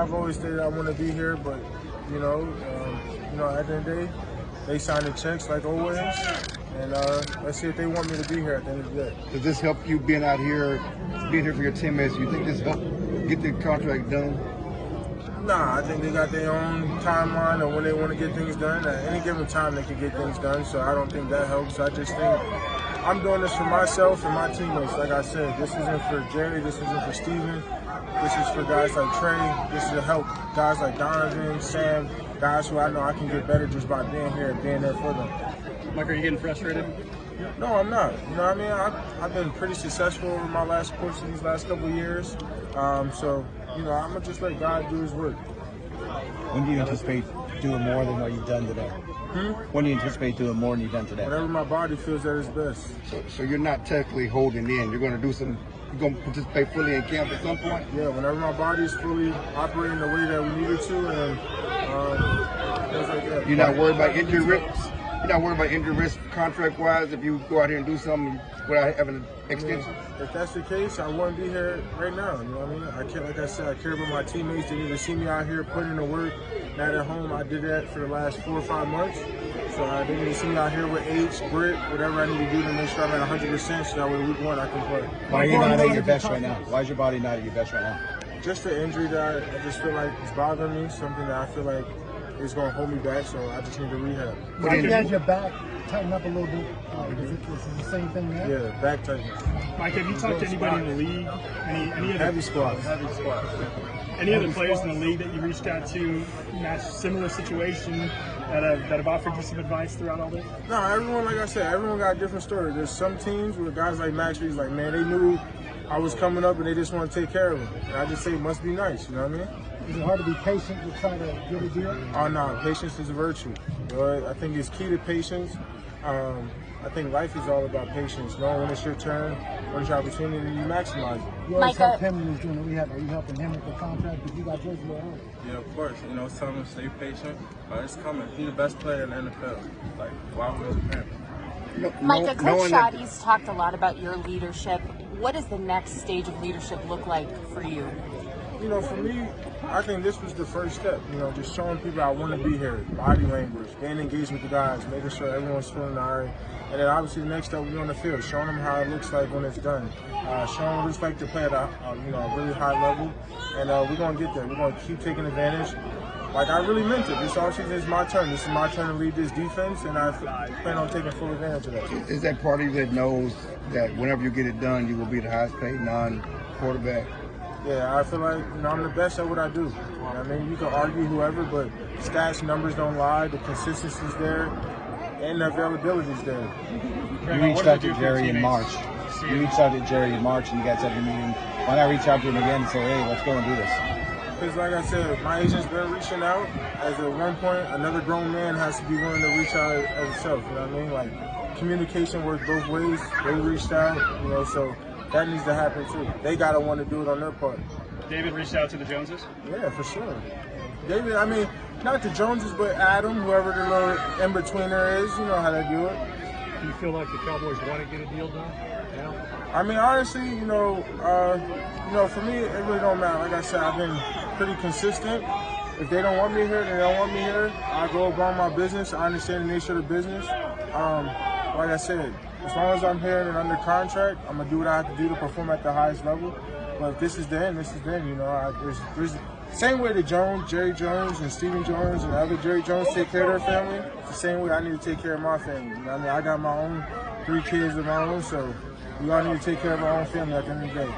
I've always stated I want to be here, but you know, at the end of the day, they sign the checks like always, and let's see if they want me to be here at the end of the day. Does this help you being out here, being here for your teammates? You think this help get the contract done? Nah, I think they got their own timeline of when they want to get things done. At any given time, they can get things done, so I don't think that helps. I just think I'm doing this for myself and my teammates. Like I said, this isn't for Jerry, this isn't for Steven. This is for guys like Trey. This is to help guys like Donovan, Sam, guys who I know I can get better just by being here and being there for them. Mike, are you getting frustrated? No, I'm not. You know what I mean? I've been pretty successful over my course of these last couple of years. So, I'm going to just let God do his work. When do you anticipate doing more than what you've done today? When do you anticipate doing more than you've done today? Whenever my body feels at its best. So you're not technically holding in. You're going to do some. You're going to participate fully in camp at some point. Yeah, whenever my body is fully operating the way that we need it to, and things like that. You're not worried about injury risks. You're not worried about injury risk contract-wise if you go out here and do something without having an extension? If that's the case, I wouldn't be here right now. You know what I mean? I care, like I said, I care about my teammates. They need to see me out here putting in the work. Not at home. I did that for the last 4 or 5 months. So they need to see me out here with age, grit, whatever I need to do to make sure I'm at 100%. So that way week 1 I can play. Why are you not at your best right now? Why is your body not at your best right now? Just the injury that I just feel like is bothering me. Something that I feel like is going to hold me back. So I just need to rehab. Mike, has your back tighten up a little bit? Is it the same thing there? Yeah, back tightness. Mike, have you talked to anybody in the league? Any other Heavy squats. Any other players in the league that you reached out to in that similar situation that have offered you some advice throughout all this? No, everyone, like I said, everyone got a different story. There's some teams where guys like Max Reed's like, man, they knew I was coming up and they just want to take care of him. And I just say it must be nice, you know what I mean? Is it hard to be patient to try to get a deal? Oh, no, patience is a virtue. I think it's key to patience. I think life is all about patience. Knowing when it's your turn, when it's your opportunity, you maximize it. You always help him when he's doing the rehab. Are you helping him with the contract? Because you got yours a little early. Yeah, of course. Tell him to stay patient. It's coming. He's the best player in the NFL. Like, why would him? Micah, Coach Shoddy's talked a lot about your leadership. What does the next stage of leadership look like for you? For me, I think this was the first step. Just showing people I want to be here, body language, getting engaged with the guys, making sure everyone's feeling all right. And then obviously the next step will be on the field, showing them how it looks like when it's done, showing them what it's like to play at a really high level. And we're going to get there. We're going to keep taking advantage. Like I really meant it. This offseason is my turn. This is my turn to lead this defense, and I plan on taking full advantage of that. Is that part of you that knows that whenever you get it done, you will be the highest paid non-quarterback? Yeah, I feel like I'm the best at what I do. I mean, you can argue whoever, but stats, numbers don't lie. The consistency's there, and the availability's there. You reached out to Jerry in March. and you you guys had a meeting. Why not reach out to him again and say, hey, let's go and do this? Because like I said, my agent's been reaching out. As at one point, another grown man has to be willing to reach out as himself. You know what I mean? Like communication works both ways. They reached out, so that needs to happen too. They gotta want to do it on their part. David reached out to the Joneses? Yeah, for sure. David, I mean, not the Joneses, but Adam, whoever the little in-betweener is, you know how they do it. Do you feel like the Cowboys want to get a deal done? Yeah. I mean, honestly, for me, it really don't matter. Like I said, I've been pretty consistent. If they don't want me here, they don't want me here. I go about my business. I understand the nature of the business. Like I said, as long as I'm here and under contract, I'm going to do what I have to do to perform at the highest level. But if this is the end, this is the end. There's same way that Jerry Jones and Stephen Jones and the other Jerry Jones take care of their family, it's the same way I need to take care of my family. I mean, I got my own 3 kids of my own, so we all need to take care of our own family at the end of the day.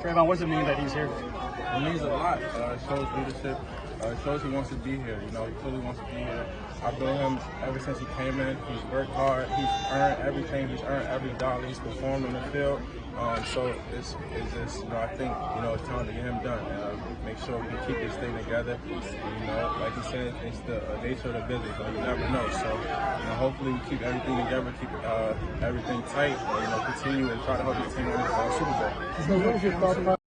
Trevon, what does it mean that he's here? It means a lot. It shows leadership. It shows he wants to be here. He clearly wants to be here. I've known him ever since he came in. He's worked hard. He's earned everything. He's earned every dollar. He's performed on the field. So it's just, I think, it's time to get him done. Make sure we can keep this thing together. Like you said, it's the nature of the business. You never know. So, hopefully we keep everything together, keep everything tight, and continue and try to help the team win the Super Bowl. So what was your thought process?